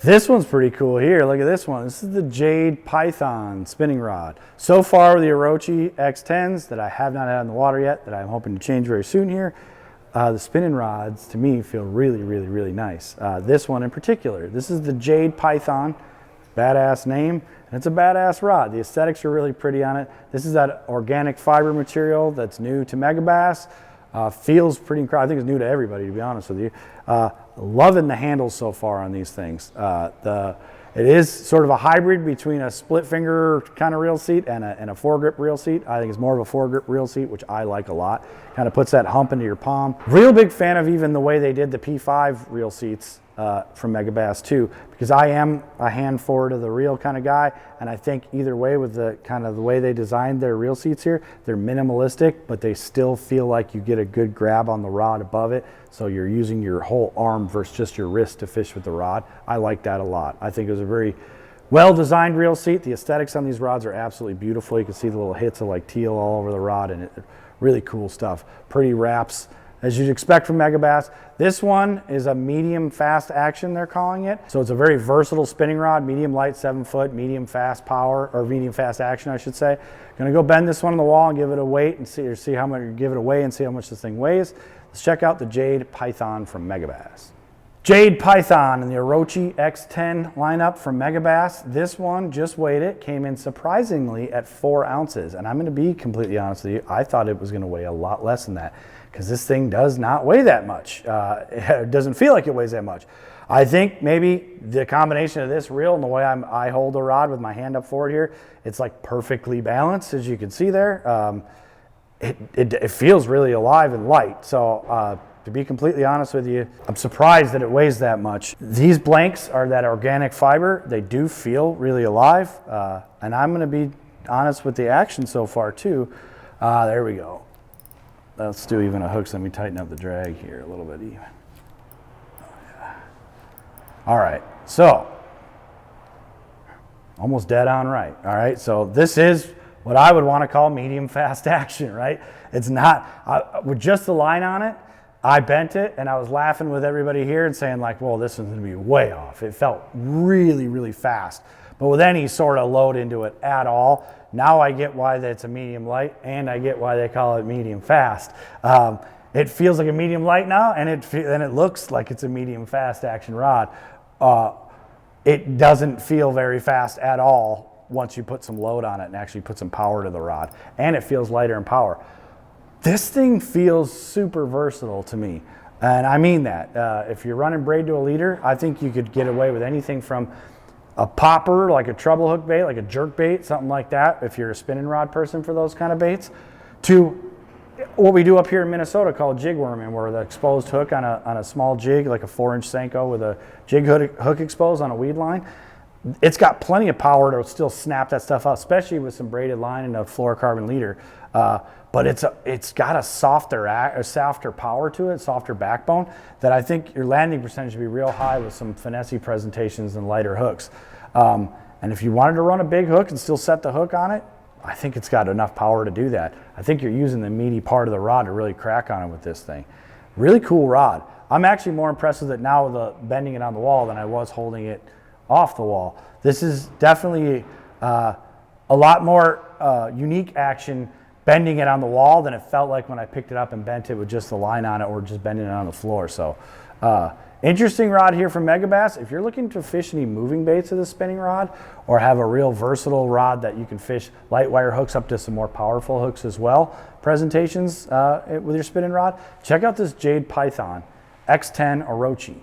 This one's pretty cool here. Look at this one. This is the Jade Python spinning rod. So far, the Orochi X10s that I have not had in the water yet, that I'm hoping to change very soon here, the spinning rods to me feel really, really, really nice. This one in particular, this is the Jade Python. Badass name, and it's a badass rod. The aesthetics are really pretty on it. This is that organic fiber material that's new to Megabass. Feels pretty incredible. I think it's new to everybody, to be honest with you. Loving the handles so far on these things. It is sort of a hybrid between a split finger kind of reel seat and a foregrip reel seat. I think it's more of a foregrip reel seat, which I like a lot. Kind of puts that hump into your palm. Real big fan of even the way they did the P5 reel seats from Megabass too, because I am a hand forward of the reel kind of guy, and I think either way with the kind of the way they designed their reel seats here, they're minimalistic, but they still feel like you get a good grab on the rod above it, so you're using your whole arm versus just your wrist to fish with the rod. I like that a lot. I think it was a very well-designed reel seat. The aesthetics on these rods are absolutely beautiful. You can see the little hits of like teal all over the rod, and really cool stuff. Pretty wraps, as you'd expect from Megabass. This one is a medium fast action, they're calling it. So it's a very versatile spinning rod, medium light, 7 foot, medium fast power, or medium fast action, I should say. Gonna go bend this one on the wall and give it a weight and see how much, give it a weigh and see how much this thing weighs. Let's check out the Jade Python from Megabass. Jade Python and the Orochi X10 lineup from Megabass. This one, just weighed it, came in surprisingly at 4 ounces. And I'm gonna be completely honest with you, I thought it was gonna weigh a lot less than that, because this thing does not weigh that much. It doesn't feel like it weighs that much. I think maybe the combination of this reel and the way I hold the rod with my hand up forward here, it's like perfectly balanced, as you can see there. It feels really alive and light. So to be completely honest with you, I'm surprised that it weighs that much. These blanks are that organic fiber. They do feel really alive. And I'm gonna be honest with the action so far too. There we go. Let's do even a hook. So let me tighten up the drag here a little bit even. All right, so almost dead on right. All right, so this is what I would want to call medium fast action, right? It's not, with just the line on it, I bent it and I was laughing with everybody here and saying like, well, this one's gonna be way off. It felt really, really fast. But with any sort of load into it at all, now I get why it's a medium light, and I get why they call it medium fast. It feels like a medium light now, and it looks like it's a medium fast action rod. It doesn't feel very fast at all once you put some load on it and actually put some power to the rod, and it feels lighter in power. This thing feels super versatile to me, and I mean that. If you're running braid to a leader, I think you could get away with anything from a popper, like a treble hook bait, like a jerk bait, something like that, if you're a spinning rod person for those kind of baits, to what we do up here in Minnesota called jig worming, where the exposed hook on a small jig, like a 4-inch Senko with a jig hook exposed on a weed line. It's got plenty of power to still snap that stuff out, especially with some braided line and a fluorocarbon leader. But it's got a softer power to it, softer backbone, that I think your landing percentage would be real high with some finessey presentations and lighter hooks. And if you wanted to run a big hook and still set the hook on it, I think it's got enough power to do that. I think you're using the meaty part of the rod to really crack on it with this thing. Really cool rod. I'm actually more impressed with it now with the bending it on the wall than I was holding it off the wall. This is definitely a lot more unique action bending it on the wall than it felt like when I picked it up and bent it with just the line on it or just bending it on the floor. So interesting rod here from Megabass. If you're looking to fish any moving baits with a spinning rod, or have a real versatile rod that you can fish light wire hooks up to some more powerful hooks as well, presentations with your spinning rod, check out this Jade Python X10 Orochi.